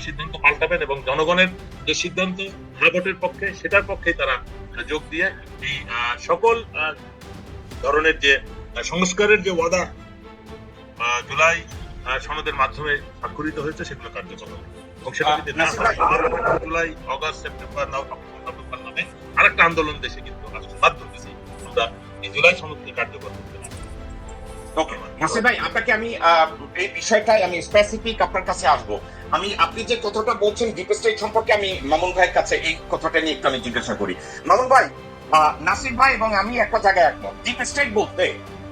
সিদ্ধান্ত পাল্টাবেন এবং জনগণের যে সিদ্ধান্ত হ্যাঁ ভোটের পক্ষে সেটার পক্ষেই তারা যোগ দিয়ে এই সকল ধরনের যে সংস্কারের যে ওয়াদা জুলাই সনদের মাধ্যমে স্বাক্ষরিত হয়েছে সেগুলো কার্যকর হবে এবং সেটা যদি না হয় জুলাই অগাস্ট সেপ্টেম্বর নভেম্বর নামে আরেকটা আন্দোলন দেশে কিন্তু বাধ্য হয়েছে আমরা এই জুলাই সনদকে কার্যকর করতে না। ওকে নাসির ভাই, আপনাকে আমি এই বিষয়টাই আমি স্পেসিফিক আপনার কাছে আসবো। আপনি যে কথাটা বলছেন ডিপ স্টেট সম্পর্কে, আমি মামুন ভাইয়ের কাছে এই কথাটা নিয়ে একটু আমি জিজ্ঞাসা করি। মামুন ভাই, নাসির ভাই এবং আমি একটা জায়গায় একমত। ডিপ স্টেট বলতে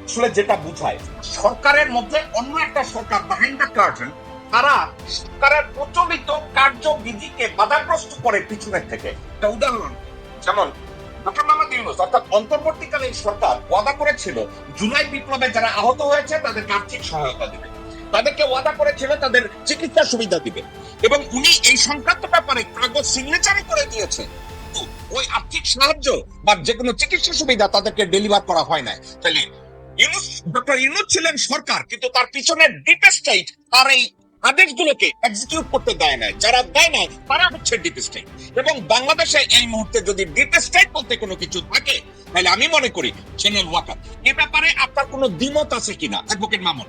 আসলে যেটা বুঝায় সরকারের মধ্যে অন্য একটা সরকার বিহাইন্ড দ্য কার্টেন, তারা সরকারের প্রচলিত কার্যবিধিকে বাধাগ্রস্ত করে পিছনের থেকে। একটা উদাহরণ, যেমন ডক্টর মোহাম্মদ ইউনূস অর্থাৎ অন্তর্বর্তীকালীন সরকার ওয়াদা করেছিল জুলাই বিপ্লবে যারা আহত হয়েছে তাদেরকে আর্থিক সহায়তা দিবে, তাদেরকে ওয়াদা করেছিল তাদের চিকিৎসা সুবিধা দিবে, এবং উনি এই সংক্রান্ত ব্যাপারে কাগজ সিগনেচারই করে দিয়েছেন। ওই আর্থিক সাহায্য বা যে কোনো চিকিৎসা সুবিধা তাদেরকে ডেলিভার করা হয় না। তাহলে ডক্টর ইউনূস ছিলেন সরকার, কিন্তু তার পিছনে ডিপ স্টেট তার এই আদেশগুলোকে এক্সিকিউট করতে দেয় না। যারা দেয় না তারা হচ্ছে ডিপ স্টেট। এবং বাংলাদেশে এই মুহূর্তে যদি ডিপ স্টেট বলতে কোনো কিছু থাকে তাহলে আমি মনে করি জেনারেল ওয়াকার। এ ব্যাপারে আপনার কোনো দ্বিমত আছে কিনা অ্যাডভোকেট মামুন?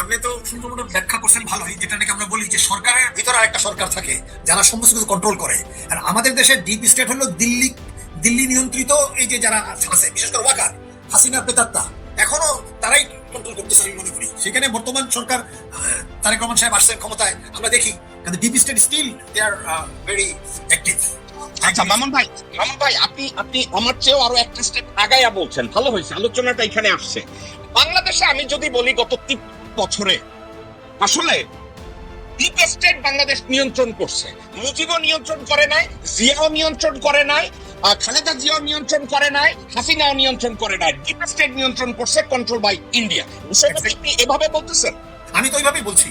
আপনি তো সুন্দর মতো ব্যাখ্যা করছেন ভালোই, যেটা নাকি আমরা বলি যে সরকারের ভিতরে আরেকটা সরকার থাকে যারা সমস্ত কিছু কন্ট্রোল করে। আর আমাদের দেশের ডিপ স্টেট হলো দিল্লি নিয়ন্ত্রিত এই যে যারা আছে, বিশেষ করে ওয়াকার, হাসিনা প্রেতাত্মা, এখনো তারাই কন্ট্রোল করতেছে আমি মনে করি। সেখানে বর্তমান সরকার তারেক রহমান সাহেব আসছেন ক্ষমতায়, আমরা দেখি কিন্তু deep state still they are very active. আচ্ছা মামুন ভাই, আপনি আমার চেয়েও আরো একটা স্টেপ আগায়া বলছেন, ভালো হয়েছে আলোচনাটা এখানে আসছে। বাংলাদেশে আমি যদি বলি গত 3 বছরে আসলে ডিপ স্টেট বাংলাদেশ নিয়ন্ত্রণ করছে। মুজিবও নিয়ন্ত্রণ করে নাই, জিয়াও নিয়ন্ত্রণ করে নাই, খালেদা জিয়াও নিয়ন্ত্রণ করে নাই, হাসিনাও নিয়ন্ত্রণ করে নাই। ডিপ স্টেট নিয়ন্ত্রণ করছে, কন্ট্রোল বাই ইন্ডিয়া। আপনি এভাবে বলতেছেন? আমি তো ওইভাবেই বলছি।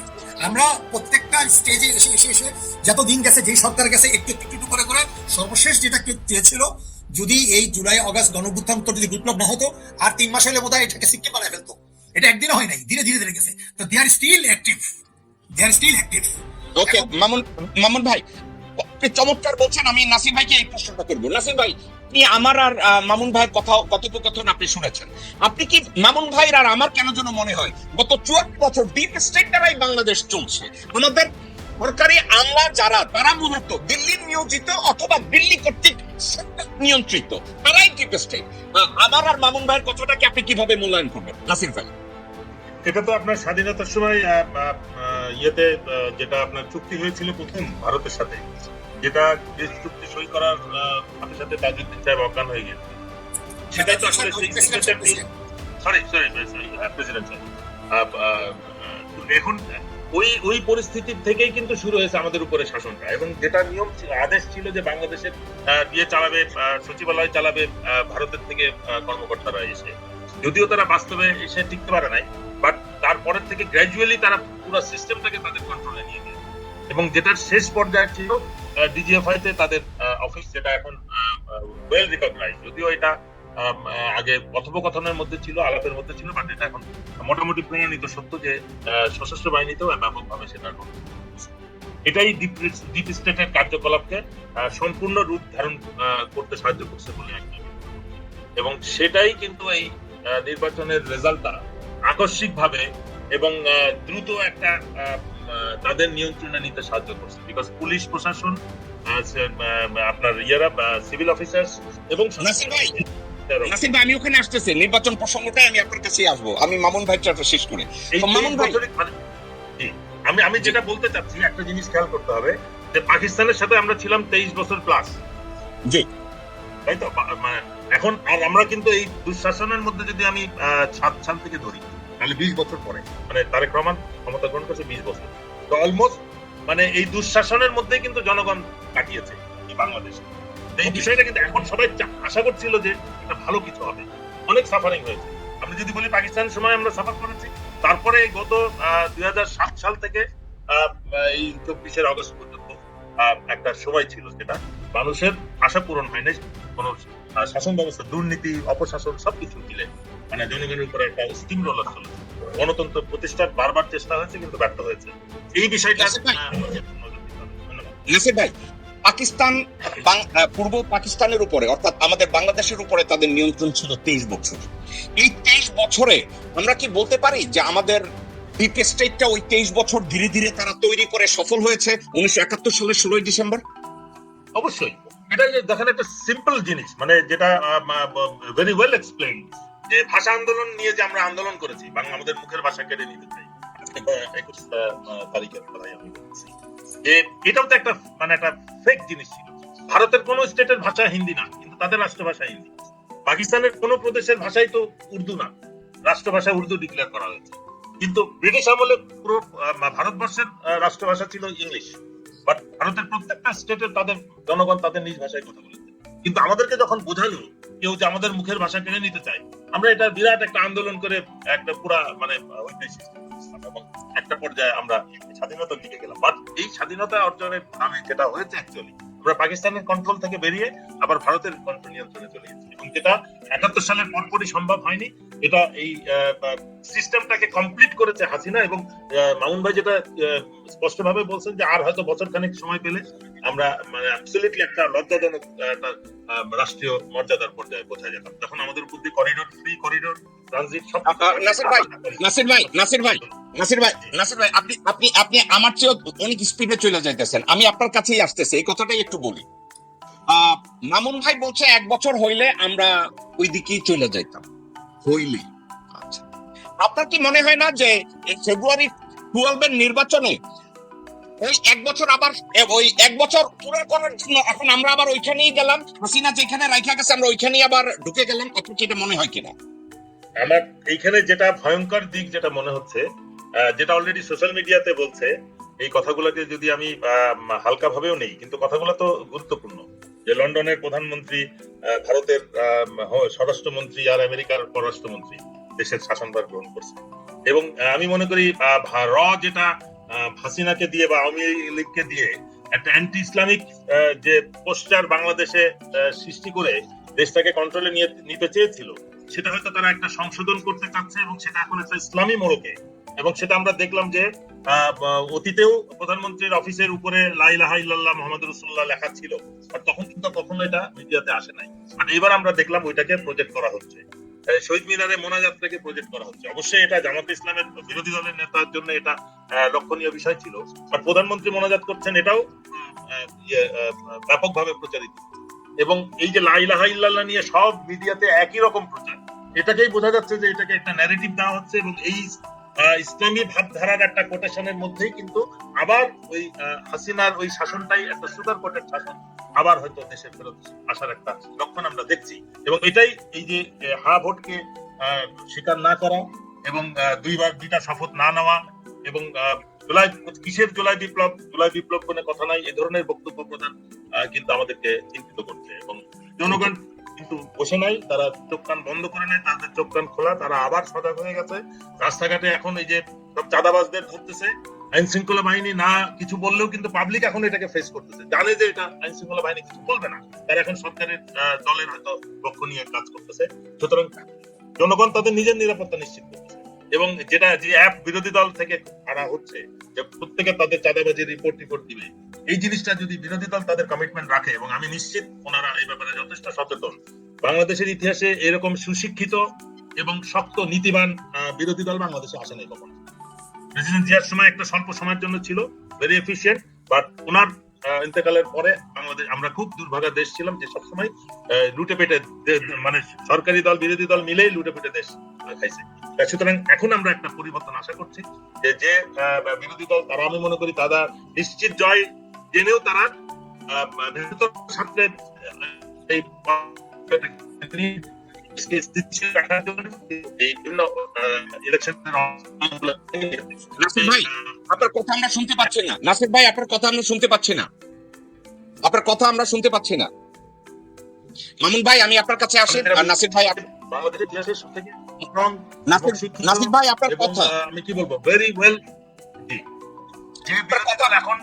আমরা প্রত্যেকটা স্টেজে এসে এসে এসে যত দিন গেছে, যেই সরকার গেছে, একটু একটু একটু করে করে সর্বশেষ যেটা চেয়েছিল, যদি এই জুলাই অগাস্ট গণঅভ্যুত্থান যদি বিপ্লব না হতো আর 3 মাস হলে বোধহয় এটাকে সিক্কিম বানায় ফেলতো। এটা একদিনও হয় নাই, ধীরে ধীরে ধীরে গেছে। তো দে আর স্টিল অ্যাক্টিভ। ওকে মামুন ভাই, আপনি চমৎকার বলছেন। আমি নাসির ভাইকে এই প্রশ্নটা করবো। নাসির ভাই, আপনি আমার আর মামুন ভাইয়ের কথোপকথন আপনি শুনেছেন। আপনি কি মামুন ভাইয়ের আর আমার কেন যেন মনে হয় গত 54 বছর ডিপ স্টেট দ্বারাই বাংলাদেশ চলছে? আমাদের সরকারি আমলা যারা, তারা মূলত দিল্লির নিয়োজিত অথবা দিল্লি কর্তৃক নিয়ন্ত্রিত, তারাই ডিপ স্টেট। আমার আর মামুন ভাইয়ের কথাটাকে আপনি কিভাবে মূল্যায়ন করবেন নাসির ভাই? এটা তো আপনার স্বাধীনতার সময় ইয়েতে যেটা আপনার চুক্তি হয়েছিল প্রথম ভারতের সাথে, যেটা দেশ চুক্তি সই করার সাথে সাথে তাজউদ্দিন সাহেব অজ্ঞান হয়ে গেছে, সেটাই তো আসলে প্রেসিডেন্ট সাহেব। এখন ওই পরিস্থিতি থেকেই কিন্তু শুরু হয়েছে আমাদের উপরে শাসনটা, এবং যেটা নিয়ম আদেশ ছিল যে বাংলাদেশের ইয়ে চালাবে, সচিবালয় চালাবে ভারতের থেকে কর্মকর্তারা এসে, যদিও তারা বাস্তবে এসে টিকতে পারে নাই, বাট তারপরের থেকে গ্র্যাজুয়ালি তারা পুরো সিস্টেমটাকে তাদের কন্ট্রোলে নিয়ে গেছে। এবং যেটার শেষ পর্যায়ে ছিল ডিজিএফআই তে তাদের অফিস, যেটা এখন ওয়েল রিকগনাইজ, যদিও এটা আগে কথোপকথনের মধ্যে ছিল, আলাপের মধ্যে ছিল, বাট এটা এখন মোটামুটি প্রমাণিত সত্য যে সশস্ত্র বাহিনীতেও ব্যাপকভাবে সেটা এটাই ডিপ স্টেটের কার্যকলাপকে সম্পূর্ণ রূপ ধারণ করতে সাহায্য করছে বলে এবং সেটাই কিন্তু এই নির্বাচনের রেজাল্টটা আকস্মিক ভাবে এবং দ্রুত একটা তাদের নিয়ন্ত্রণে নিতে সাহায্য করছে। বিকজ পুলিশ প্রশাসন, আপনার সিভিল অফিসার্স এবং নাসির ভাই, আমি ওখানে আসতেছি, নির্বাচন প্রসঙ্গটা আমি আপনার কাছে আসবো। আমি মামুন ভাই চারটা শেষ করে মামুন ভাই, আমি যেটা বলতে চাচ্ছি, একটা জিনিস খেয়াল করতে হবে যে পাকিস্তানের সাথে আমরা ছিলাম 23 বছর প্লাস, জি তাই তো? মানে এখন আর আমরা কিন্তু এই দুঃশাসনের মধ্যে যদি আমি 7 সাল থেকে ধরি, তাহলে 20 বছর পরে, মানে তারেক রহমান ক্ষমতা গ্রহণ করছে 20 বছর, তো অলমোস্ট মানে এই দুঃশাসনের মধ্যে কিন্তু জনগণ কাটিয়েছে এই বাংলাদেশে। এই বিষয়টা কিন্তু এখন সবাই আশা করছিল যে এটা ভালো কিছু হবে। অনেক সাফারিং হয়েছে। আমি যদি বলি পাকিস্তানের সময় আমরা সাফার করেছি, তারপরে গত 2007 সাল থেকে এই 24 আগস্ট পর্যন্ত একটা সময় ছিল যেটা মানুষের আশা পূরণ হয়নি। কোন শাসন ব্যবস্থা, দুর্নীতি, অপশাসন সবকিছু মিলে মানে জনগণের উপরে একটা স্টিম রোলার চলেছে। গণতন্ত্র প্রতিষ্ঠার বারবার চেষ্টা হয়েছে কিন্তু ব্যর্থ হয়েছে। এই বিষয়টা নাসির ভাই, পাকিস্তান পূর্ব পাকিস্তানের উপরে অর্থাৎ আমাদের বাংলাদেশের উপরে তাদের নিয়ন্ত্রণ ছিল 23 বছর। এই 23 বছরে আমরা কি বলতে পারি যে আমাদের ডিপ স্টেটটা ওই 23 বছর ধীরে ধীরে তারা তৈরি করে সফল হয়েছে 1971 সালের 16 ডিসেম্বর? অবশ্যই এটা যে দেখেন একটা সিম্পল জিনিস, মানে যেটা ভেরি ওয়েল এক্সপ্লেইন, যে ভাষা আন্দোলন নিয়ে যে আমরা আন্দোলন করেছি, বাংলা আমাদের মুখের ভাষা কেড়ে নিতে চাই, 21 তারিখের কথাই আমি বলছি, যে এটাও তো একটা মানে একটা ফেক জিনিস ছিল। ভারতের কোন স্টেটের ভাষা হিন্দি না, কিন্তু তাদের রাষ্ট্রভাষা হিন্দি। পাকিস্তানের কোন প্রদেশের ভাষাই তো উর্দু না, রাষ্ট্রভাষা উর্দু ডিক্লেয়ার করা হয়েছে। কিন্তু ব্রিটিশ আমলে পুরো ভারতবর্ষের রাষ্ট্রভাষা ছিল ইংলিশ, বাট ভারতের প্রত্যেকটা স্টেটের তাদের জনগণ তাদের নিজ ভাষায় কথা বলেছে। কিন্তু আমাদেরকে যখন বোঝালো কেউ যে আমাদের মুখের ভাষা কেড়ে নিতে চায়, আমরা এটা বিরাট একটা আন্দোলন করে একটা পুরা মানে এবং একটা পর্যায়ে আমরা স্বাধীনতার দিকে গেলাম। বাট এই স্বাধীনতা অর্জনের নামে যেটা হয়েছে অ্যাকচুয়ালি, আমরা পাকিস্তানের কন্ট্রোল থেকে বেরিয়ে আবার ভারতের কন্ট্রোল নিয়ন্ত্রণে চলে গেছি, এবং যেটা 71 সালের পরপরই সম্ভব হয়নি। এটা এই সিস্টেমটাকে কমপ্লিট করেছে হাসিনা, এবং মামুন ভাই যেটা স্পষ্টভাবে বলছেন যে আর হয়তো বছর খানেক সময় পেলে আমরা মানে অ্যাবসলিউটলি একটা লজ্জাজনক একটা রাষ্ট্রীয় মর্যাদার পর্যায়ে পৌঁছা যেতাম, তখন আমাদের উপর দিয়ে করিডোর, ফ্রি করিডোর, ট্রানজিট সব। নাসির ভাই, আপনি আমার চেয়ে অনেক স্পিডে চলে যাইতেছেন, আমি আপনার কাছেই আসতেছি, এই কথাটাই একটু বলি। মামুন ভাই বলছে 1 বছর হইলে আমরা ওই দিকেই চলে যাইতাম, হইলে। আচ্ছা, আপনার কি মনে হয় না যে ফেব্রুয়ারি 12 এর নির্বাচনে ওই 1 বছর আবার ওই 1 বছর পুরো করার জন্য এখন আমরা আবার ওইখানেই গেলাম, হাসিনা যেখানে রাখা গেছে আমরা ওইখানেই আবার ঢুকে গেলাম? আপনার কি এটা মনে হয় কিনা? আমার এইখানে যেটা ভয়ঙ্কর দিক যেটা মনে হচ্ছে, যেটা অলরেডি সোশ্যাল মিডিয়াতে বলছে, এই কথাগুলোকে যদি আমি হালকা ভাবেও নেই, কিন্তু কথাগুলো তো গুরুত্বপূর্ণ, যে লন্ডনের প্রধানমন্ত্রী, ভারতের স্বরাষ্ট্রমন্ত্রী আর আমেরিকার পররাষ্ট্রমন্ত্রী দেশের শাসনভার গ্রহণ করছে। এবং আমি মনে করি যেটা হাসিনাকে দিয়ে বা আওয়ামী লীগকে দিয়ে একটা অ্যান্টি ইসলামিক যে পোস্টার বাংলাদেশে সৃষ্টি করে দেশটাকে কন্ট্রোলে নিতে চেয়েছিল, সেটা হয়তো তারা একটা সংশোধন করতে চাচ্ছে, এবং সেটা এখন একটা ইসলামী মোড়কে। এবং সেটা আমরা দেখলাম যে অতীতেও প্রধানমন্ত্রীর অফিসের উপরে লা ইলাহা ইল্লাল্লাহ মুহাম্মাদুর রাসূলুল্লাহ লেখা ছিল, আর তখন কিন্তু কখনো এটা মিডিয়াতে আসে নাই। আর এবার আমরা দেখলাম ওইটাকে প্রজেক্ট করা হচ্ছে, শহীদ মিনারে মোনাজাতটাকে প্রজেক্ট করা হচ্ছে। অবশ্যই এটা জামাতে ইসলামের বিরোধী দলের নেতার জন্য এটা লক্ষণীয় বিষয় ছিল, আর প্রধানমন্ত্রী মোনাজাত করছেন এটাও ব্যাপকভাবে প্রচারিত। এবং এই যে লা ইলাহা ইল্লাল্লাহ নিয়ে সব মিডিয়াতে একই রকম প্রচার, এটাকেই বোঝা যাচ্ছে যে এটাকে একটা ন্যারেটিভ দেওয়া হচ্ছে, এবং এই ইসলামী ভাবধারার একটা কোটেশনের মধ্যেই কিন্তু আবার ওই হাসিনার ওই শাসনটাই একটা সুগার কোটেড শাসন আবার হয়তো দেশে ফেরত আসার একটা লক্ষণ আমরা দেখছি। এবং এটাই এই যে হা ভোটকে স্বীকার না করা, এবং দুইটা শপথ না নেওয়া, এবং কিসের জুলাই বিপ্লব কোনো কথা নাই, এই ধরনের বক্তব্য প্রদান কিন্তু আমাদেরকে চিন্তিত করছে। এবং জনগণ কিন্তু বসে নাই, তারা চোখ কান বন্ধ করে নাই, তাদের চোখ কান খোলা, তারা আবার সজাগ হয়ে গেছে। রাস্তাঘাটে এখন এই যে সব চাঁদাবাজদের ধরতেছে, আইন শৃঙ্খলা বাহিনী না কিছু বললেও কিন্তু পাবলিক এখন এটাকে ফেস করতেছে, জানে যে এটা আইন শৃঙ্খলা বাহিনী কিছু বলবে না, তারা এখন সরকারের দলের হয়তো পক্ষ নিয়ে কাজ করতেছে। সুতরাং জনগণ তাদের নিজের নিরাপত্তা নিশ্চিত করতেছে। এবং যেটা যে অ্যাপ বিরোধী দল থেকে আনা হচ্ছে যে প্রত্যেকে তাদের চাঁদাবাজির রিপোর্ট দিবে, এই জিনিসটা যদি বিরোধী দল তাদের কমিটমেন্ট রাখে, এবং আমি নিশ্চিত ওনারা এই ব্যাপারে যথেষ্ট সচেতন। বাংলাদেশের ইতিহাসে এরকম সুশিক্ষিত এবং শক্ত নীতিবান বিরোধী দল বাংলাদেশে আসে নাই কখনো। প্রেসিডেন্ট জিয়ার সময় একটা স্বল্প সময়ের জন্য ছিল, ভেরি এফিশিয়েন্ট, বাট ওনার ইন্তেকালের পরে বাংলাদেশ আমরা খুব দুর্ভাগা দেশ ছিলাম, যে সবসময় লুটে পেটে মানে সরকারি দল বিরোধী দল মিলেই লুটে পেটে দেশ খাইছে। সুতরাং এখন আমরা একটা পরিবর্তন আশা করছি, যে বিরোধী দল তারা, আমি মনে করি তারা নিশ্চিত জয় জেনেও তারা এই নাসির ভাই আপনার কথা আমরা শুনতে পাচ্ছি না, নাসির ভাই আপনার কথা আমরা শুনতে পাচ্ছি না, আপনার কথা আমরা শুনতে পাচ্ছি না। মামুন ভাই আমি আপনার কাছে আসি, আর নাসির ভাই বাংলাদেশের ইতিহাসের সবথেকে নাসির ভাই আপনার কথা আমি কি বলবো, ভেরি ওয়েল, যে এখন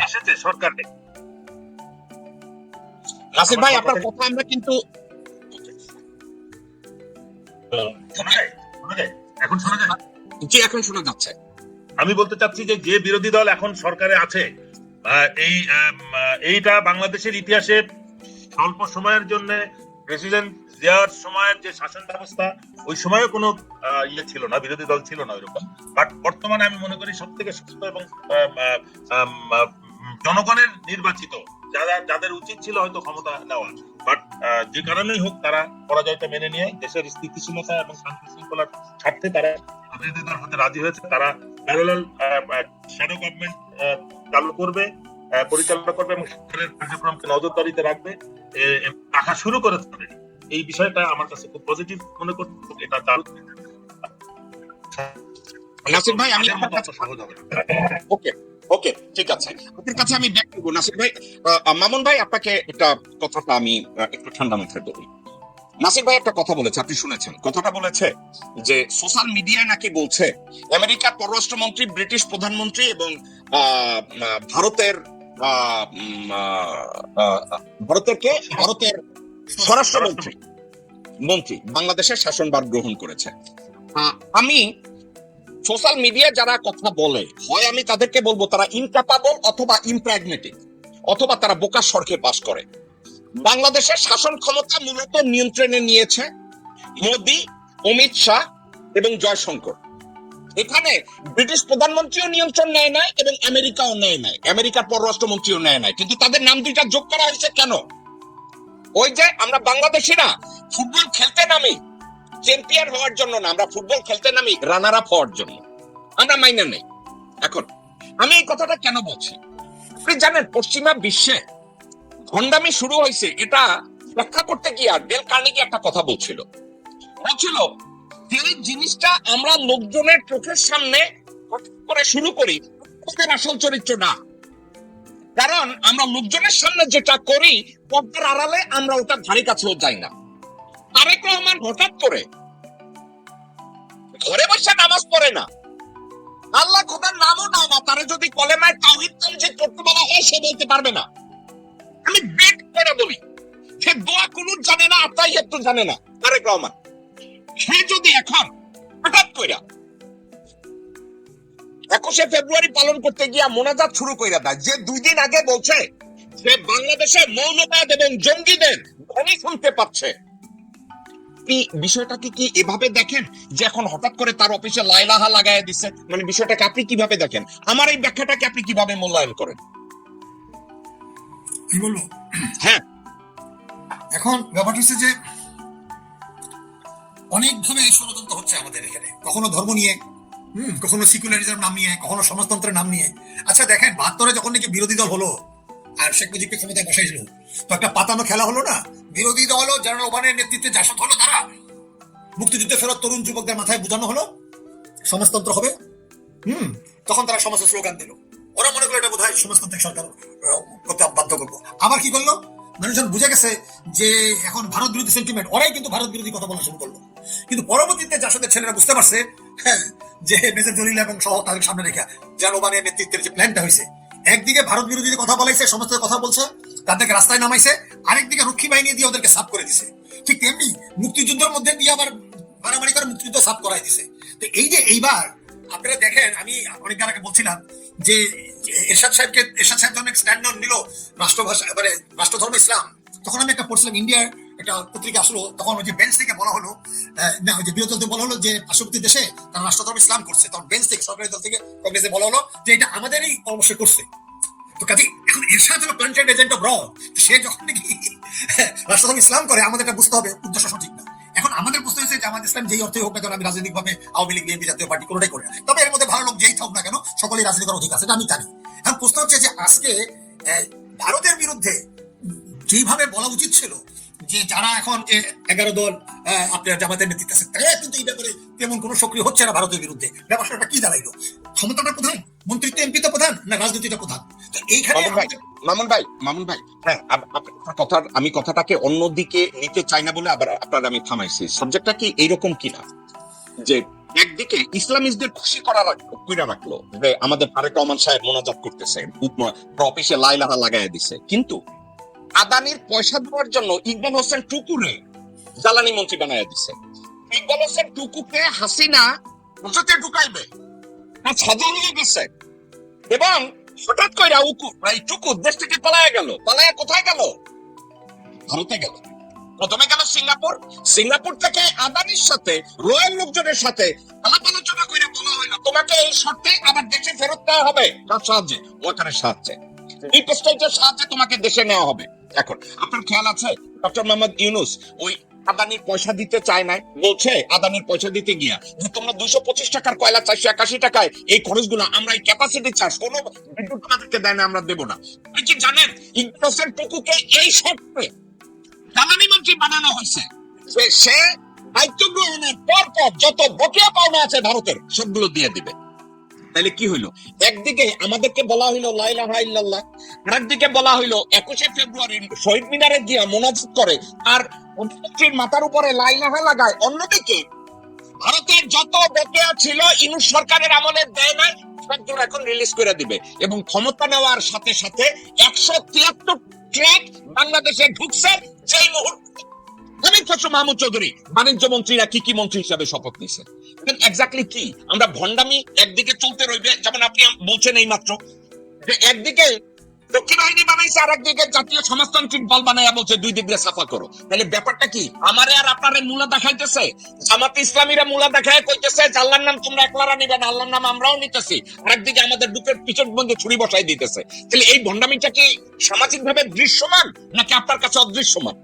এসেছে সরকারে। নাসির ভাই আপনার কথা আমরা কিন্তু এখন শোনা যায়? জি এখন শোনা যাচ্ছে। আমি বলতে চাচ্ছি যে বিরোধী দল এখন সরকারে আছে, এইটা বাংলাদেশের ইতিহাসে স্বল্প সময়ের জন্য প্রেসিডেন্ট জিয়ার সময়ের যে শাসন ব্যবস্থা ওই সময়ে কোনো ইয়ে ছিল না, বিরোধী দল ছিল না ওইরকম। বাট বর্তমানে আমি মনে করি সব থেকে সুস্থ এবং জনগণের নির্বাচিত যাদের উচিত ছিল হয়তো ক্ষমতা নেওয়া, বাট যে কারণেই হোক তারা পরাজয়টা মেনে নিয়ে দেশের স্থিতিশীলতা এবং শান্তি শৃঙ্খলার স্বার্থে তারা বিরোধী দল হতে রাজি হয়েছে। তারা প্যারালাল শ্যাডো গভর্নমেন্ট চালু করবে, পরিচালনা করবে এবং সরকারের কার্যক্রমকে নজরদারিতে রাখবে, রাখা শুরু করে তাদের। এই বিষয়টা আমার কাছে খুব পজিটিভ মনে করতে, এটা চালু নাসির ভাই আমি সহজ হবে। ওকে ওকে ঠিক আছে, আপনার কাছে আমি ব্যাক করবো। নাসির ভাই, মামুন ভাই আপনাকে একটা কথাটা আমি একটু ঠান্ডা মাথায় বলি। নাসির ভাই একটা কথা বলেছে, আপনি শুনেছেন কথাটা, বলেছে যে সোশ্যাল মিডিয়ায় নাকি বলছে আমেরিকার পররাষ্ট্রমন্ত্রী, ব্রিটিশ প্রধানমন্ত্রী এবং ভারতের ভারতের স্বরাষ্ট্রমন্ত্রী বাংলাদেশের শাসনভার গ্রহণ করেছে। আমি সোশ্যাল মিডিয়া যারা কথা বলে, হয় আমি তাদেরকে বলবো তারা ইনক্যাপাবল অথবা ইমপ্রেগনেটিক, অথবা তারা বোকার সরকে বাস করে। বাংলাদেশের শাসন ক্ষমতা মূলত নিয়ন্ত্রণে নিয়েছে মোদি, অমিত শাহ এবং জয়শঙ্কর। এখানে ব্রিটিশ প্রধানমন্ত্রীও নিয়ন্ত্রণ নেয় নাই এবং আমেরিকাও নেয় নাই, আমেরিকার পররাষ্ট্রমন্ত্রীও নেয় নাই, কিন্তু তাদের নাম দুইটা যোগ করা হয়েছে কেন? ওই যে আমরা বাংলাদেশিরা ফুটবল খেলতে নামি চ্যাম্পিয়ন হওয়ার জন্য না, আমরা ফুটবল খেলতে নামি রানার আপ হওয়ার জন্য, আমরা মাইনে নেই। এখন আমি এই কথাটা কেন বলছি, আপনি জানেন পশ্চিমা বিশ্বে ভণ্ডামি শুরু হয়েছে, এটা ব্যাখ্যা করতে গিয়ে ডেল কার্নেগি একটা কথা বলছিল যে জিনিসটা আমরা লোকজনের চোখের সামনে করে শুরু করি তাদের আসল চরিত্র না, কারণ আমরা লোকজনের সামনে যেটা করি পর্দার আড়ালে আমরা ওটা ধারে কাছেও যাই না। তারেক রহমান হঠাৎ করে ঘরে বসে নামাজ পড়ে না, আল্লাহ খোদার নামও নেয় না, তারে যদি কলেমায় তাওহীদ তামজিদ পড়তে বলা হয় সে বলতে পারবে না। আমি বেট করে বলি সে দোয়া কুনুত জানে না, আত্মাহিয়াত জানে না। তারেক রহমান সে যদি এখন হঠাৎ কইরা 21শে ফেব্রুয়ারি পালন করতে গিয়া মোনাজাত শুরু কইরা দেয়, যে 2 দিন আগে বলছে যে বাংলাদেশে মৌলবাদ এবং জঙ্গিদের ধ্বনি শুনতে পাচ্ছে, বিষয়টাকে কি এভাবে দেখেন যে এখন হঠাৎ করে তার অফিসে লাইলাহা লাগায় দিচ্ছে? মানে বিষয়টাকে আপনি কিভাবে দেখেন? আমার এই ব্যাখ্যাটাকে আপনি কিভাবে মূল্যায়ন করেন? কি বলবো? হ্যাঁ, এখন ব্যাপারটা হচ্ছে যে অনেকভাবে ষড়যন্ত্র হচ্ছে আমাদের এখানে, কখনো ধর্ম নিয়ে, কখনো সিকুলারিজম নাম নিয়ে, কখনো সমাজতন্ত্রের নাম নিয়ে। আচ্ছা দেখেন 72-এ যখন নাকি বিরোধী দল হলো আর শেখ মুজিবকে ক্ষমতায় বসাইছিল, তো একটা পাতানো খেলা হলো না? বিরোধী দল হলো, জেনারেল ওবানের নেতৃত্বে জাসদ হলো, তারা মুক্তিযুদ্ধে ফেরত তরুণ যুবকদের মাথায় বোঝানো হলো সমাজতন্ত্র হবে। তখন তারা সমাজের স্লোগান দিল, ওরা মনে করলো এটা বোধ হয় সমাজতান্ত্রিক সরকার করতে বাধ্য করবো। আবার কি করলো, মানুষজন বুঝে গেছে যে এখন ভারত বিরোধী সেন্টিমেন্ট, ওরাই কিন্তু ভারত বিরোধী কথা বলা শুরু করলো। কিন্তু পরবর্তীতে জাসদের ছেলেরা বুঝতে পারছে যে মেজর জলিল এবং সহ তাদের সামনে রেখে জেনারেল ওবানের নেতৃত্বের যে প্ল্যানটা হয়েছে, একদিকে ভারত বিরোধী কথা বলাইছে, সমস্ত কথা বলছে, তাদেরকে রাস্তায় নামাইছে, আরেকদিকে রক্ষী বাহিনী দিয়ে ওদেরকে সাফ করে দিছে। ঠিক তেমনি মুক্তিযুদ্ধের মধ্যে দিয়ে আবার মারামারি করে মুক্তিযুদ্ধ সাফ করাই দিছে। তো এই যে এইবার আপনারা দেখেন, আমি অনেক আগে বলছিলাম যে এরশাদ সাহেব যখন স্ট্যান্ড নিল রাষ্ট্রভাষা, মানে রাষ্ট্রধর্ম ইসলাম, তখন আমি একটা পড়ছিলাম, ইন্ডিয়ার একটা পত্রিকা আসলো, তখন ওই যে বেঞ্চ থেকে বলা হলো, না ওই যে বিরোধী দল বলা হলো যে পার্শ্ববর্তী দেশে তারা রাষ্ট্রধর্ম ইসলাম করছে, তখন বেঞ্চ থেকে সরকারি দল থেকে কংগ্রেসে বলা হলো যে এটা আমাদেরই পরামর্শ করছে। তো কাজে এখন এরশাদ হলো কন্টেন্ট এজেন্ট অফ র, সে যখন নাকি রাষ্ট্রধর্ম ইসলাম করে আমাদের এটা বুঝতে হবে উদ্দেশ্য সঠিক না। এখন আমাদের বুঝতে হয়েছে জামাত ইসলাম যেই অর্থে হোক না কেন, আমি রাজনৈতিক ভাবে আওয়ামী লীগ, বিএনপি, জাতীয় পার্টি কোনোটাই করে না, তবে এর মধ্যে ভালো লোক যেই থাকুক না কেন সকলেই রাজনীতি করার অধিকার আছে, এটা আমি জানি। এখন প্রশ্ন হচ্ছে যে আজকে ভারতের বিরুদ্ধে যেইভাবে বলা উচিত ছিল যে যারা এখন যে 11 দল আপনার জামাতের নেতৃত্বে আছে, তারা কিন্তু এই ব্যাপারে তেমন কোনো সক্রিয় হচ্ছে না ভারতের বিরুদ্ধে। ব্যাপারটা কি দাঁড়াইলো? ক্ষমতাটা প্রধান, মন্ত্রিত্ব এমপিটা প্রধান, না রাজনীতিটা প্রধান? তো এইখানে মামুন ভাই হ্যাঁ, আমি কথাটাকে অন্যদিকে নিতে চাই না বলে আবার আপনার আমি থামাইছি। সাবজেক্টটা কি এইরকম কিনা যে একদিকে ইসলামিস্টদের খুশি করা রাখলো যে আমাদের তারেক রহমান সাহেব মোনাজাত করতেছে, অফিসে লাইলাহা লাগাই দিছে, কিন্তু আদানির পয়সা দেওয়ার জন্য ইকবাল হোসেন টুকুরে জ্বালানি মন্ত্রী বানায় দিছে। ইকবাল হোসেন টুকুকে হাসিনা ভারতে ঢুকাইবে আর সাজা নিয়ে গেছে, এবং হঠাৎ করে টুকু দেশ থেকে পালায় গেল। পালায় কোথায় গেল? ভারতে গেল। প্রথমে গেল সিঙ্গাপুর। সিঙ্গাপুর থেকে আদানির সাথে, রয়্যাল লোকজনের সাথে আলাপ আলোচনা করে বলা হলো তোমাকে এই শর্তে আবার দেশে ফেরত দেওয়া হবে। কার সাহায্যে? ওয়াটারের সাহায্যে, ডিপ স্টেটের সাহায্যে তোমাকে দেশে নেওয়া হবে। এখন আপনার খেয়াল আছে ডক্টর মোহাম্মদ ইউনূস ওই আদানির পয়সা দিতে চায় না, বলছে আদানির পয়সা দিতে গিয়া যে তোমরা 225 টাকার কয়লা 481 টাকায় এই খরচগুলো আমরা এই ক্যাপাসিটি চার্জ কোনো বিদ্যুৎ তোমাদেরকে দেয় না, আমরা দেবো না। আপনি কি জানেন ইগনোসেন্ট টুকুকে এই শর্তে জ্বালানি মন্ত্রী বানানো হয়েছে যে সে দায়িত্ব গ্রহণের পর যত বকেয়া পাওনা আছে ভারতের সবগুলো দিয়ে দিবে। তাহলে কি হইলো? একদিকে আমাদেরকে বলা হইলো লা ইলাহা ইল্লাল্লাহ, আরেকদিকে বলা হইলো 21শে ফেব্রুয়ারি শহীদ মিনারে গিয়া মোনাজাত করে আর প্রধানমন্ত্রীর মাথার উপরে লা ইলাহা লাগায়। অন্যদিকে ভারতের যত বকেয়া ছিল ইউনূস সরকারের আমলে দেয় নাই সবগুলো এখন রিলিজ করে দিবে এবং ক্ষমতা নেওয়ার সাথে সাথে 173 ট্রাক বাংলাদেশে ঢুকছে। যেই মুহূর্তে হামিদ খসরু মাহমুদ চৌধুরী বাণিজ্য মন্ত্রীরা কি মন্ত্রী হিসাবে শপথ নিছে। এক্স্যাক্টলি কি আমরা ভণ্ডামি একদিকে চলতে রইবে, যেমন আপনি বলছেন এই মাত্র যে একদিকে দক্ষিণ বাহিনী বানাইছে আর একদিকে জাতীয় সমাজতান্ত্রিক দল বানাইয়া বলছে দুই দিক দিয়ে সাফা করো। তাহলে ব্যাপারটা কি? আমারে আর আপনারে মূলা দেখাইতেছে, জামাতে ইসলামীরা মূলা দেখায় কইতেছে আল্লাহর নাম তোমরা একলারা নিবে না, আল্লাহর নাম আমরাও নিতেছি, আর একদিকে আমাদের বুকের পিছন বন্ধে ছুরি বসাই দিতেছে। তাহলে এই ভণ্ডামিটা কি সামাজিক ভাবে দৃশ্যমান নাকি আপনার কাছে অদৃশ্যমান?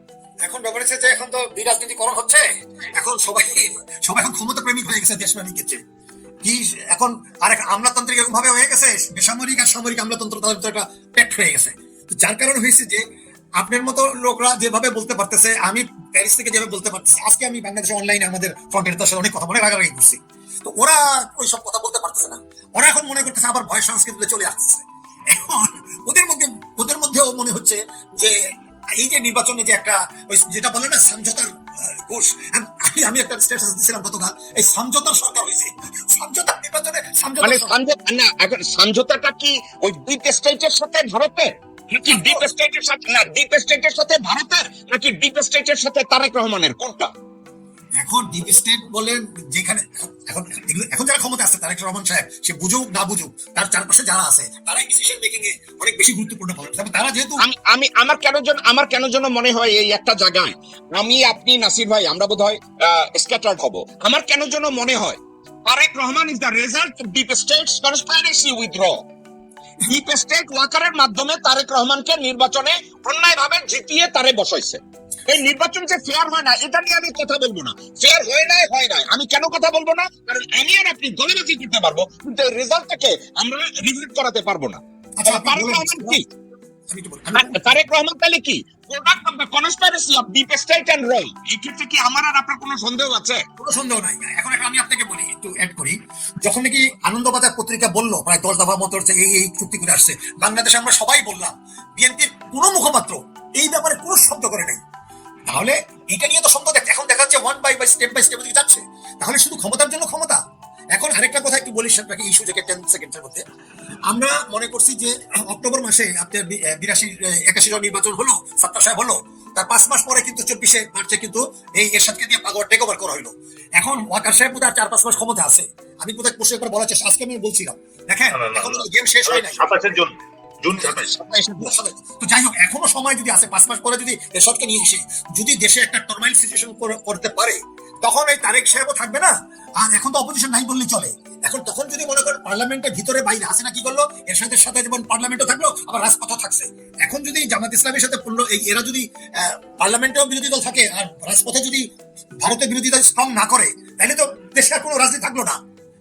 এখন ব্যাপার হচ্ছে যে এখন তো বিরাজনীতিকরণ হচ্ছে, এখন সবাই এখন ক্ষমতা প্রেমিক হয়ে গেছে, দেশপ্রেমিক গেছে কি এখন আরেক আমলাতান্ত্রিক এরকম ভাবে হয়ে গেছে, বেসামরিক আর সামরিক আমলাতন্ত্র তাদের ভিতরে একটা প্যাক্ট হয়ে গেছে। তো যার কারণে হয়েছে যে আপনার মতো লোকরা যেভাবে বলতে পারতেছে, আমি প্যারিস থেকে যেভাবে বলতে পারতেছি, আজকে আমি বাংলাদেশে অনলাইনে আমাদের ফ্রন্টের সাথে অনেক কথা অনেক রাগারাগি করছি, তো ওরা ওই সব কথা বলতে পারতেছে না। ওরা এখন মনে করতেছে আবার ভয় সংস্কৃতিতে চলে আসছে। এখন ওদের মধ্যেও মনে হচ্ছে যে এই যে নির্বাচনে যে একটা ওই যেটা বলে না সমঝোতার কোষ, আমি একটা স্ট্যাটাস দিয়েছিলাম গতকাল, এই সমঝোতার সরকার হয়েছে, সমঝোতার নির্বাচনে মানে না এখন সমঝোতাটা কি ওই ডিপ স্টেটের সাথে ভারতের নাকি ডিপ স্টেটের সাথে না ডিপ স্টেটের সাথে ভারতের নাকি ডিপ স্টেটের সাথে তারেক রহমানের, কোনটা? এখন ডিপ স্টেট বলেন যেখানে এখন যারা ক্ষমতা আছে তারেক রহমান সাহেব, সে বুঝুক না বুঝুক তার চারপাশে যারা আছে তারাই ডিসিশন মেকিং এ অনেক বেশি গুরুত্বপূর্ণ পালন করে। তারা যেহেতু আমি আমার কেন যেন মনে হয় এই একটা জায়গায় আমি আপনি নাসির ভাই আমরা বোধহয় স্ক্যাটার্ড হব। আমার কেন যেন মনে হয় Tarique Rahman is the result of deep states conspiracy with র। ডিপ স্টেট ওয়াকারের মাধ্যমে তারেক রহমানকে নির্বাচনে অন্যায়ভাবে জিতিয়ে তারে বসাইছে। এই নির্বাচন যে ফেয়ার হয় না এটা নিয়ে আমি কথা বলবো না, ফেয়ার হয় নাই আমি কেন কথা বলবো না? কারণ আমি আর আপনি দলবাজি করতে পারবো কিন্তু এই রেজাল্টটাকে আমরা রিভিউ করাতে পারবো না। তারেক রহমান কি? তারেক রহমান তাহলে কি product of the conspiracy of deep state and র? এই ক্ষেত্রে কি আমার আর আপনার কোনো সন্দেহ আছে? কোনো সন্দেহ নাই। এখন আমি আপনাকে বলি, একটু অ্যাড করি, যখন নাকি আনন্দবাজার পত্রিকা বললো প্রায় 10 দফা মতো এই চুক্তি করে আসছে, বাংলাদেশে আমরা সবাই বললাম, বিএনপির কোনো মুখপাত্র এই ব্যাপারে কোনো শব্দ করে নাই। তাহলে এটা নিয়ে তো সন্দেহ এখন দেখা যাচ্ছে ওয়ান বাই স্টেপ দিকে যাচ্ছে। তাহলে শুধু ক্ষমতার জন্য ক্ষমতা। এখন আরেকটা কথা একটু বলি আপনাকে ইস্যু থেকে 10 সেকেন্ডের মধ্যে। আমরা মনে করছি যে অক্টোবর মাসে আপনার 81 জন নির্বাচন হলো, সত্তার সাহেব হলো, তার 5 মাস পরে কিন্তু 24শে মার্চে কিন্তু এই এরশাদকে দিয়ে পাগড় টেক ওভার করা হলো। এখন ওয়াকার সাহেব বোধহয় 4-5 মাস ক্ষমতা আছে। আমি বোধহয় কোশ্চেন একবার বলার চেষ্টা, আজকে আমি বলছিলাম দেখেন এখন গেম শেষ হয় নাই, 27 জুন 27। তো যাই হোক এখনো সময় যদি আছে, 5 মাস পরে যদি এরশাদকে নিয়ে এসে যদি দেশে একটা নরমাল সিচুয়েশন করতে পারে তখন এই তারেক সাহেবও থাকবে না। আর এখন তো অপোজিশন নাই বললেই চলে। এখন তখন যদি মনে করেন পার্লামেন্টের ভিতরে বাইরে আসে না কি করলো, এরশাদের সাথে যেমন পার্লামেন্টও থাকলো আবার রাজপথও থাকছে। এখন যদি জামাত ইসলামের সাথে এরা যদি পার্লামেন্টেও বিরোধী দল থাকে আর রাজপথে যদি ভারতের বিরোধী দল স্ট্রং না করে তাহলে তো দেশে আর কোনো রাজনীতি থাকলো না।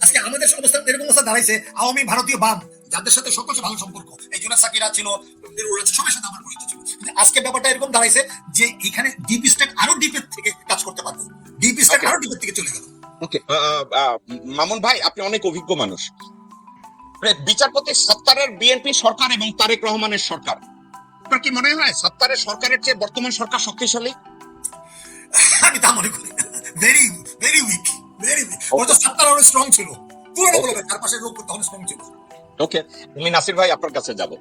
আজকে আমাদের অবস্থা এরকম অবস্থা দাঁড়াইছে, আওয়ামী ভারতীয় বাম যাদের সাথে সকল ভালো সম্পর্ক, এই জন্য সাকিরা ছিল, সবার সাথে আমার পরিচিত ছিল। আজকে ব্যাপারটা এরকম দাঁড়াইছে যে এখানে ডিপ স্টেট আরো ডিপের থেকে কাজ করতে পারবে, ডিপ স্টেট আরো ডিপের থেকে চলে গেল। ওকে মামুন ভাই আপনি অনেক অভিজ্ঞ মানুষ, বিচারপতি সত্তারের বিএনপি সরকার এবং তারেক রহমানের সরকার, আপনার কি মনে হয় সত্তারের সরকারের চেয়ে বর্তমান সরকার শক্তিশালী? আমি তা মনে করি very very weak, very weak. ওর তো সত্তার অনেক স্ট্রং ছিল, তুলনামূলক চারপাশের লোক তখন স্ট্রং ছিল। ওকে আমি নাসির ভাই আপনার কাছে যাব।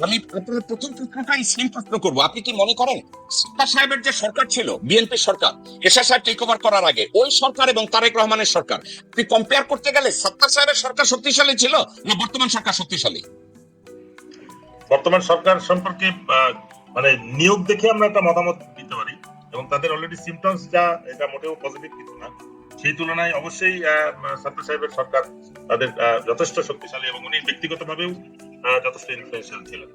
আমি আপনার প্রথম প্রশ্নটাই সেম প্রশ্ন করবো, আপনি কি মনে করেন সত্তার সাহেবের যে সরকার ছিল বিএনপি সরকার, এরশাদ সাহেব টেক ওভার করার আগে ওই সরকার এবং তারেক রহমানের সরকার আপনি কম্পেয়ার করতে গেলে সত্তার সাহেবের সরকার শক্তিশালী ছিল না বর্তমান সরকার শক্তিশালী? বর্তমান সরকার সম্পর্কে মানে নিয়োগ দেখে আমরা একটা মতামত দিতে পারি, এবং তাদের অলরেডি সিমটমস যা, এটা মোটেও পজিটিভ কিছু না। সেই তুলনায় অবশ্যই ছাত্র সাহেবের সরকার তাদের যথেষ্ট শক্তিশালী, এবং উনি ব্যক্তিগতভাবেও যথেষ্ট ইনফ্লুয়েন্সিয়াল ছিলেন।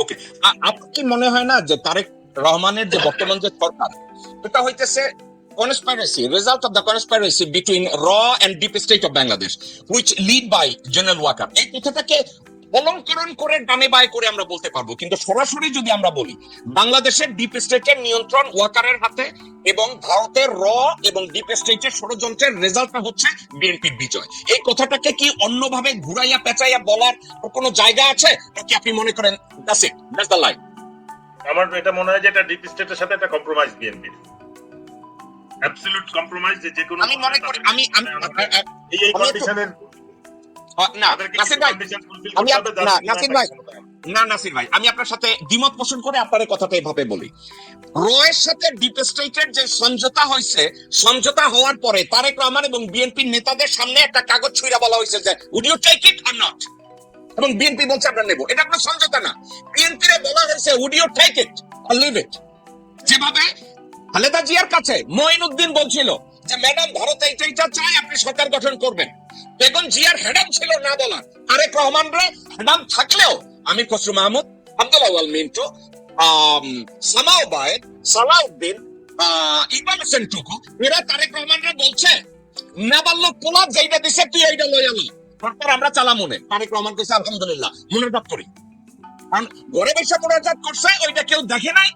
ওকে, আপনার কি মনে হয় না যে তারেক রহমানের যে বর্তমান যে সরকার, এটা হইতেছে conspiracy, result of the conspiracy between raw and deep state of Bangladesh, which lead by General Walker? এই কথাটাকে অলঙ্করণ করে ডানে বায়ে করে আমরা বলতে পারবো, কিন্তু সরাসরি যদি আমরা বলি বাংলাদেশের ডিপ স্টেটের নিয়ন্ত্রণ ওয়াকারের হাতে, এবং ভারতের র এবং ডিপ স্টেটের ষড়যন্ত্রের রেজাল্টটা হচ্ছে বিএনপির বিজয়। এই কথাটাকে কি অন্যভাবে ঘুরাইয়া পেঁচাইয়া বলার কোনো জায়গা আছে, নাকি আপনি মনে করেন that's it, that's the line? আমার এটা মনে হয় যে এটা ডিপ স্টেটের সাথে একটা কম্প্রোমাইজ বিএনপির, অ্যাবসলিউট কম্প্রোমাইজ, যে কোনো আমি মনে করি এই কন্ডিশনের না নাসির ভাই, নাসির ভাই আমি আপনার সাথে দ্বিমত পোষণ করে আপনার কথাটা এভাবে বলি। রয়ের সাথে ডিপ স্টেটের যে সমঝোতা হয়েছে, সমঝোতা হওয়ার পরে তারেক রহমান এবং বিএনপির নেতাদের সামনে একটা কাগজ ছুঁড়া বলা হয়েছে যে would you take it or not, এবং বিএনপি বলছে আমরা নেব। এটা কোনো সমঝোতা না, বিএনপিরে বলা হয়েছে would you take it or leave it. যেভাবে খালেদা জিয়ার কাছে মঈনুদ্দিন বলছিল যে ম্যাডাম ভারত এইটা চাই, আপনি সরকার গঠন করবেন। বেগম জিয়ার হেডাম ছিল না বলার, তারেক রহমান রে হেডাম থাকলেও আমি খসরু মাহমুদ, আব্দুল্লাহ আল মিন্টু, সামাও বায়েদ, সালাউদ্দিন, ইকবাল হোসেন টুকু, এরা তারেক রহমান রে বলছে নাবাল্য পোলা যেইটা দিছে তুই এইটা লই আলি, সরকার আমরা চালা মনে। তারেক রহমান কইছে আলহামদুলিল্লাহ, মনোজাত করি। কারণ ঘরে বসে মোনাজাত করছে, ওইটা কেউ দেখে নাই,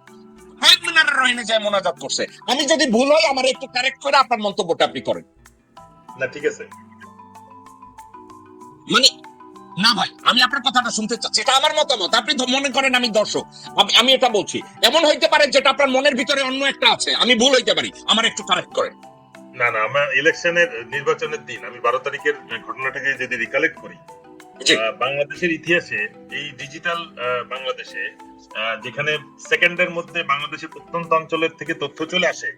কয়েক মিনিটের রহিনে যায় মোনাজাত করছে। আমি যদি ভুল হয় আমার একটু কারেক্ট করে আপনার মন্তব্যটা আপনি করেন। না ঠিক আছে, মানে না ভাই, আমি আপনার কথাটা শুনতে চাচ্ছি, এটা আমার মতামত। আপনি মনে করেন আমি দর্শক, আমি এটা বলছি। এমন হইতে পারে যেটা আপনার মনের ভিতরে অন্য একটা আছে, আমি ভুল হইতে পারি, আমার একটু কারেক্ট করেন। না না, আমরা ইলেকশনের নির্বাচনের দিন আমি 12 তারিখের ঘটনাটাকে যদি রিকালেক্ট করি, বাংলাদেশের ইতিহাসে এই ডিজিটাল বাংলাদেশে যেখানে সেকেন্ডের মধ্যে বাংলাদেশের প্রত্যন্ত অঞ্চলের থেকে তথ্য চলে আসে,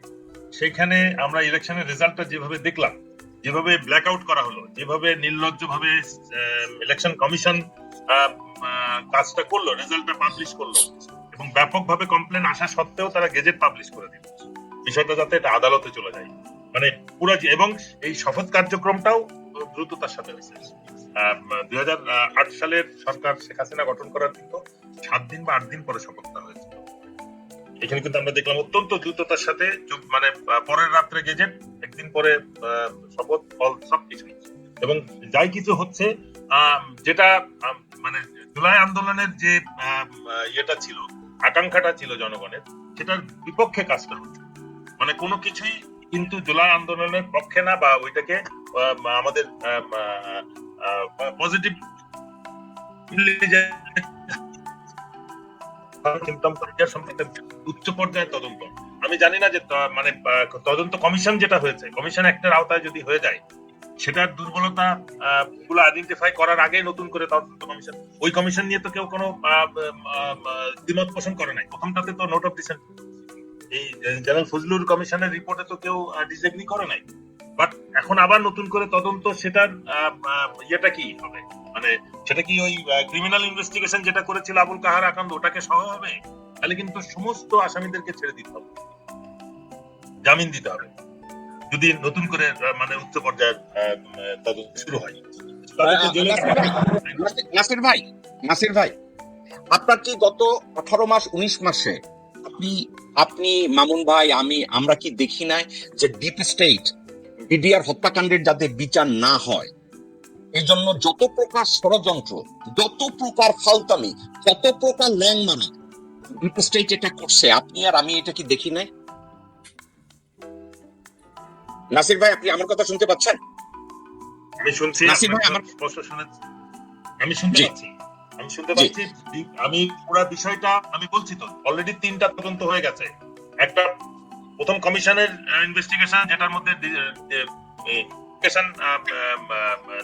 সেখানে আমরা ইলেকশনের রেজাল্টটা যেভাবে দেখলাম, যেভাবে ব্ল্যাক আউট করা হলো, যেভাবে নির্লজ্জভাবে ইলেকশন কমিশন কাজটা করলো, রেজাল্টটা পাবলিশ করলো, এবং ব্যাপকভাবে কমপ্লেন আসা সত্ত্বেও তারা গেজেট পাবলিশ করে দিল, বিষয়টা যাতে এটা আদালতে চলে যায়, মানে পুরো। এবং এই শপথ কার্যক্রমটাও দ্রুততার সাথে হয়েছে। 2008 সালের সরকার শেখ হাসিনা গঠন করার কিন্তু 7 দিন বা 8 দিন পরে শপথটা হয়েছে। এখানে কিন্তু আমরা দেখলাম অত্যন্ত দ্রুততার সাথে, মানে পরের রাত্রে গেজেট, একদিন পরে শপথ, ফল সবকিছু, এবং যাই কিছু হচ্ছে, যেটা মানে জুলাই আন্দোলনের যে ইয়েটা ছিল, আকাঙ্ক্ষাটা ছিল জনগণের, সেটার বিপক্ষে কাজটা হচ্ছে। মানে কোনো কিছুই কিন্তু জুলাই আন্দোলনের পক্ষে না, বা ওইটাকে আমাদের পজিটিভ উচ্চ পর্যায়ের তদন্ত। আমি জানি না যে মানে তদন্ত কমিশন যেটা হয়েছে, কমিশন একটার আওতায় যদি হয়ে যায়, সেটার দুর্বলতা গুলো আইডেন্টিফাই করার আগে নতুন করে তদন্ত কমিশন, ওই কমিশন নিয়ে তো কেউ কোনো দ্বিমত পোষণ করে নাই। প্রথমটাতে তো নোট অফ ডিসেন্ট, এই জেনারেল ফজলুর কমিশনের রিপোর্টে তো কেউ ডিসএগ্রি করে নাই। বাট এখন আবার নতুন করে তদন্ত, সেটার ইয়েটা কি হবে, মানে সেটা কি ওই ক্রিমিনাল ইনভেস্টিগেশন যেটা করেছিল আবুল কাহার আকান্দ, ওটাকে সহ হবে? তাহলে কিন্তু সমস্ত আসামিদেরকে ছেড়ে দিতে হবে, জামিন দিতে হবে, যদি নতুন করে মানে উচ্চ পর্যায়ের তদন্ত শুরু হয়। নাসির ভাই, আপনার কি গত 18 মাস 19 মাসে আপনি মামুন ভাই, আমরা কি দেখি নাই যে ডিপ স্টেট বিডিআর হত্যাকাণ্ডের যাতে বিচার না হয়, এই জন্য যত প্রকার ষড়যন্ত্র, যত প্রকার ফালতামি, যত প্রকার ল্যাংমারা ডিপ স্টেট এটা করছে, আপনি আর আমি এটা কি দেখি নাই? নাসির ভাই, আপনি আমার কথা শুনতে পাচ্ছেন? আমি শুনছি, নাসির ভাই আমার আমি শুনতে পাচ্ছি, আমি পুরো বিষয়টা আমি বলছি তো, অলরেডি 3টা তদন্ত হয়ে গেছে। একটা প্রথম কমিশনের ইনভেস্টিগেশন, যেটার মধ্যে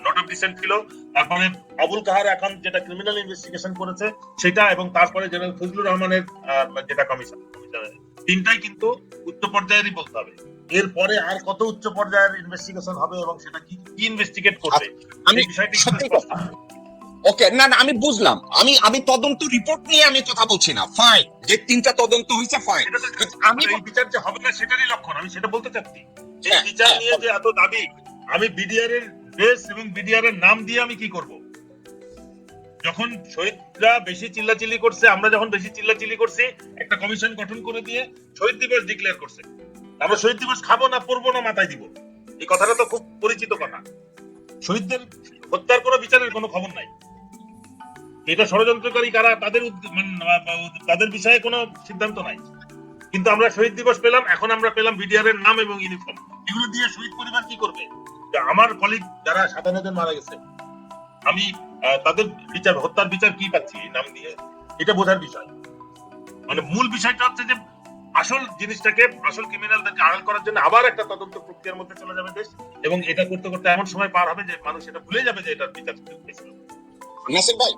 নোট অফ ডিসেন্ট ছিল, তারপরে আবুল কাহার এখন যেটা ক্রিমিনাল ইনভেস্টিগেশন করেছে সেটা, এবং তারপরে জেনারেল ফজলুর রহমানের যেটা কমিশন, 3টাই কিন্তু উচ্চ পর্যায়েরই বলতে হবে। এরপরে আর কত উচ্চ পর্যায়ের ইনভেস্টিগেশন হবে এবং সেটা কি ইনভেস্টিগেট করবে, আমি ওকে, না না আমি বুঝলাম, আমি তদন্ত রিপোর্ট নিয়ে আমি কথা বলছি না, ফাইন, যে 3টা তদন্ত হয়েছে ফাইন। এটা তো আমি এই বিচার যে হবে না সেটারই লক্ষণ, আমি সেটা বলতে চাচ্ছি। এই হ্যাঁ, বিচার হ্যাঁ, নিয়ে যে এত দাবি, আমি বিডিআর এর দেশ এবং বিডিআর এর নাম দিয়ে আমি কি করব? যখন শহীদরা বেশি চিল্লাচিল্লি করছে, আমরা যখন বেশি চিল্লাচিল্লি করছি, একটা কমিশন গঠন করে দিয়ে শহীদ দিবস ডিক্লেয়ার করছে। আমরা শহীদ দিবস খাবো না, পড়বো না, মাথায় দিব, এই কথাটা তো খুব পরিচিত কথা। শহীদদের হত্যার কোনো বিচারের কোনো খবর নাই। এটা ষড়যন্ত্রকারী কারা, তাদের বিষয়ে কোনো সিদ্ধান্ত নাই। কিন্তু আমরা শহীদ দিবস পেলাম, এখন আমরা পেলাম বিডিআর এর নাম এবং ইউনিফর্ম। এগুলো দিয়ে শহীদ পরিবার কি করবে? যে আমার কলিগ যারা 57 জন মারা গেছে, আমি তাদের বিচার, হত্যার বিচার কি পাচ্ছি এই নাম দিয়ে? এটা বোঝার বিষয়। মানে মূল বিষয়টা হচ্ছে যে আসল জিনিসটাকে, আসল ক্রিমিনালদেরকে আড়াল করার জন্য আবার একটা তদন্ত প্রক্রিয়ার মধ্যে চলে যাবে দেশ, এবং এটা করতে করতে এমন সময় পার হবে যে মানুষ এটা ভুলে যাবে যে এটার বিচার হয়েছিল। নাসির ভাই,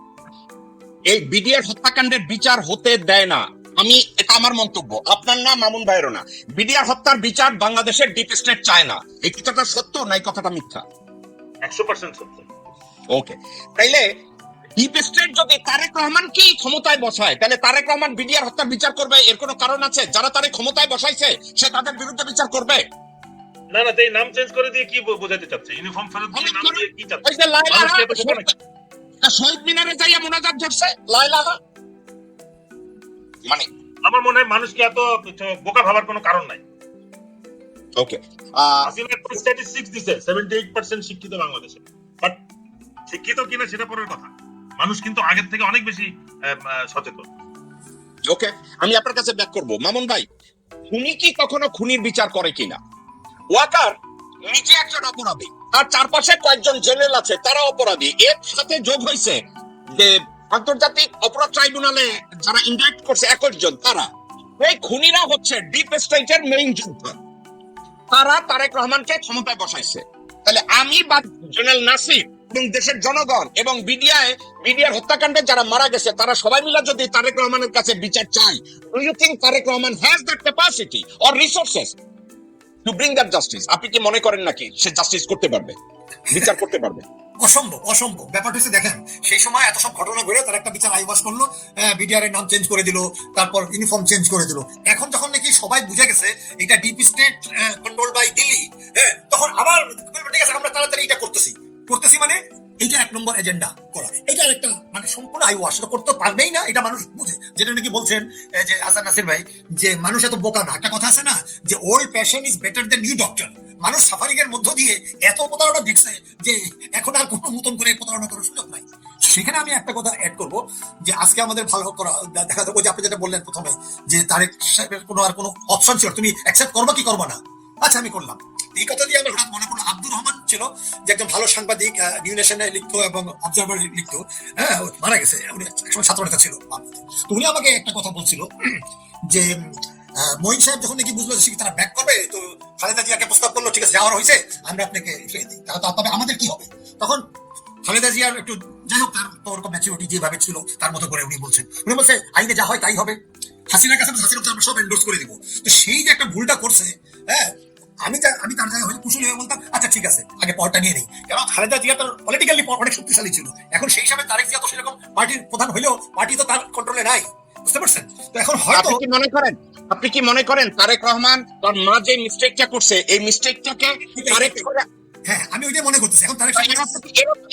এই বিডিআর হত্যাকাণ্ডের বিচার হতে দেয় না, এটা আমার মন্তব্য, আপনার না মামুন ভাইয়েরও না। বিডিআর হত্যার বিচার বাংলাদেশের ডিপ স্টেট চায় না। এই কথাটা সত্য না এই কথাটা মিথ্যা? 100% সত্য। ওকে, তাইলে ডিপ স্টেট যদি তারেক রহমানকেই ক্ষমতায় বসায়, তাহলে তারেক রহমান বিডিআর হত্যার বিচার করবে এর কোনো কারণ আছে? যারা তারে ক্ষমতায় বসাইছে সে তাদের বিরুদ্ধে বিচার করবে? না না, এই নাম চেঞ্জ করে দিয়ে কি বোঝাতে চাচ্ছে? ইউনিফর্ম ফেরত দিয়ে নাম দিয়ে কি চাচ্ছে? ওই যে লাইলা মানুষকে এত বোকা নাকি? শহীদ মিনারে যাইয়া মোনাজাত ধরছে লাইলাহা, মানে আমার মনে হয় মানুষকে এত বোকা ভাবার কোনো কারণ নাই। ওকে, হাসিনা একটা স্ট্যাটিস্টিক্স দিছে 78% শিক্ষিত বাংলাদেশে, বাট শিক্ষিত কিনা সেটা পরের কথা। মানুষ কিন্তু আগের থেকে অনেক বেশি সচেতন। ওকে, আমি আপনার কাছে ব্যাক করব। মামুন ভাই, খুনি কি কখনো খুনির বিচার করে কিনা? ওয়াকার নিজে একজন অপরাধী, তার চারপাশে কয়েকজন জেনারেল আছে তারা অপরাধী, এর সাথে যোগ হয়েছে যে আন্তর্জাতিক অপরাধ ট্রাইব্যুনালে যারা ইন্ডাক্ট করছে 21 জন, তারা এই খুনিরা হচ্ছে ডিপ স্টেটের মেইন যোদ্ধা, তারা তারেক রহমানকে ক্ষমতায় বসাইছে। তাহলে আমি বা জেনারেল নাসির এবং দেশের জনগণ এবং বিডিআর হত্যাকাণ্ডে যারা মারা গেছে তারা সবাই মিলে যদি তারেক রহমানের কাছে বিচার চাই, do you think Tarique Rahman has that capacity or resources to bring that justice? আপনি কি মনে করেন নাকি সে জাস্টিস করতে পারবে, বিচার করতে পারবে? অসম্ভব ব্যাপারটা হচ্ছে, দেখেন সেই সময় এত সব ঘটনা ঘটে তার একটা বিচার আইবাস করলো, বিডিআর এর নাম চেঞ্জ করে দিল, তারপর ইউনিফর্ম চেঞ্জ করে দিল। এখন যখন নাকি সবাই বুঝে গেছে এটা deep state control by Delhi, তখন আবার ঠিক আছে আমরা তাড়াতাড়ি এটা করতেছি মানে এইটা 1 নম্বর এজেন্ডা করা, এটা একটা মানে সম্পূর্ণ আইওয়াশ, সেটা করতে পারবেই না, এটা মানুষ বুঝে। যেটা নাকি বলছেন যে হাসান নাসির ভাই, যে মানুষ এত বোকা না। একটা কথা আছে না যে old passion is better than new doctor. মানুষ সাফারিং এর মধ্য দিয়ে এত প্রতারণা দেখছে যে এখন আর কোনো নতুন করে প্রতারণা করার সুযোগ নাই। সেখানে আমি একটা কথা অ্যাড করব যে আজকে আমাদের ভালো করা দেখা যাবে যে আপনি যেটা বললেন প্রথমে যে তারেক সাহেবের কোনো আর কোনো অপশন ছিল, তুমি অ্যাকসেপ্ট করবা কি করবা না? আচ্ছা আমি করলাম। এই কথা দিয়ে আমার হঠাৎ মনে পড়লো আব্দুর রহমান ছিল যে একজন ভালো সাংবাদিক, নিউ নেশনে লিখতো এবং অবজারভার লিখতো, হ্যাঁ মারা গেছে, উনি একসময় ছাত্র নেতা ছিল। তো উনি আমাকে একটা কথা বলছিল যে মঈন সাহেব যখন নাকি বুঝলো যে তারা ব্যাক করবে, তো খালেদা জিয়াকে প্রস্তাব করলো ঠিক আছে যাওয়ার হয়েছে আমরা আপনাকে ফিরে দিই, তবে আমাদের কি হবে? তখন খালেদা জিয়ার একটু যাই হোক তার ওরকম ম্যাচুরিটি যেভাবে ছিল তার মতো করে উনি বলছে আইনে যা হয় তাই হবে, হাসিনার কাছে আমরা সব এন্ডোর্স করে দিব। তো সেই যে একটা ভুলটা করছে, হ্যাঁ আমি তার জায়গায় হয়তো কুশলী হয়ে বলতাম আচ্ছা ঠিক আছে আগে পরটা নিয়ে নেই, কারণ খালেদা জিয়া তার পলিটিক্যালি অনেক শক্তিশালী ছিল। এখন সেই হিসাবে তারেক জিয়া তো সেরকম পার্টির প্রধান হইলেও পার্টি তো তার কন্ট্রোলে নাই, বুঝতে পারছেন? তো এখন হয়তো আপনি কি মনে করেন তারেক রহমান তার মা যে মিস্টেকটা করছে এই মিস্টেকটাকে কারেক্ট করে? হ্যাঁ আমি ওইটাই মনে করতেছি। এখন তারেক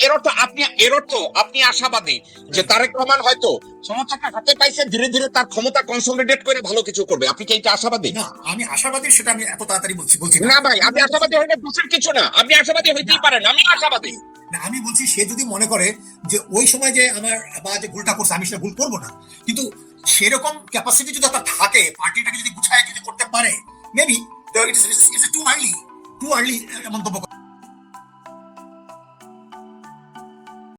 এর অর্থ আপনি আশাবাদী যে তারেক রহমান হয়তো ক্ষমতাটা হাতে পাইছে, ধীরে ধীরে তার ক্ষমতা কনসলিডেট করে ভালো কিছু করবে, আপনি কি এটা আশাবাদী? না আমি আশাবাদী, সেটা আমি এত তাড়াতাড়ি বলছি না ভাই, আপনি আশাবাদী হইলে দোষের কিছু না, আপনি আশাবাদী হইতেই পারেন, আমি আশাবাদী না। আমি বলছি সে যদি মনে করে যে ওই সময় যে আমার বা যে ভুলটা করছে আমি সেটা ভুল করবো না, কিন্তু সেরকম ক্যাপাসিটি যদি তার থাকে, পার্টিটাকে যদি গুছায় যদি করতে পারে, মেবি ইটস টু আর্লি মন্তব্য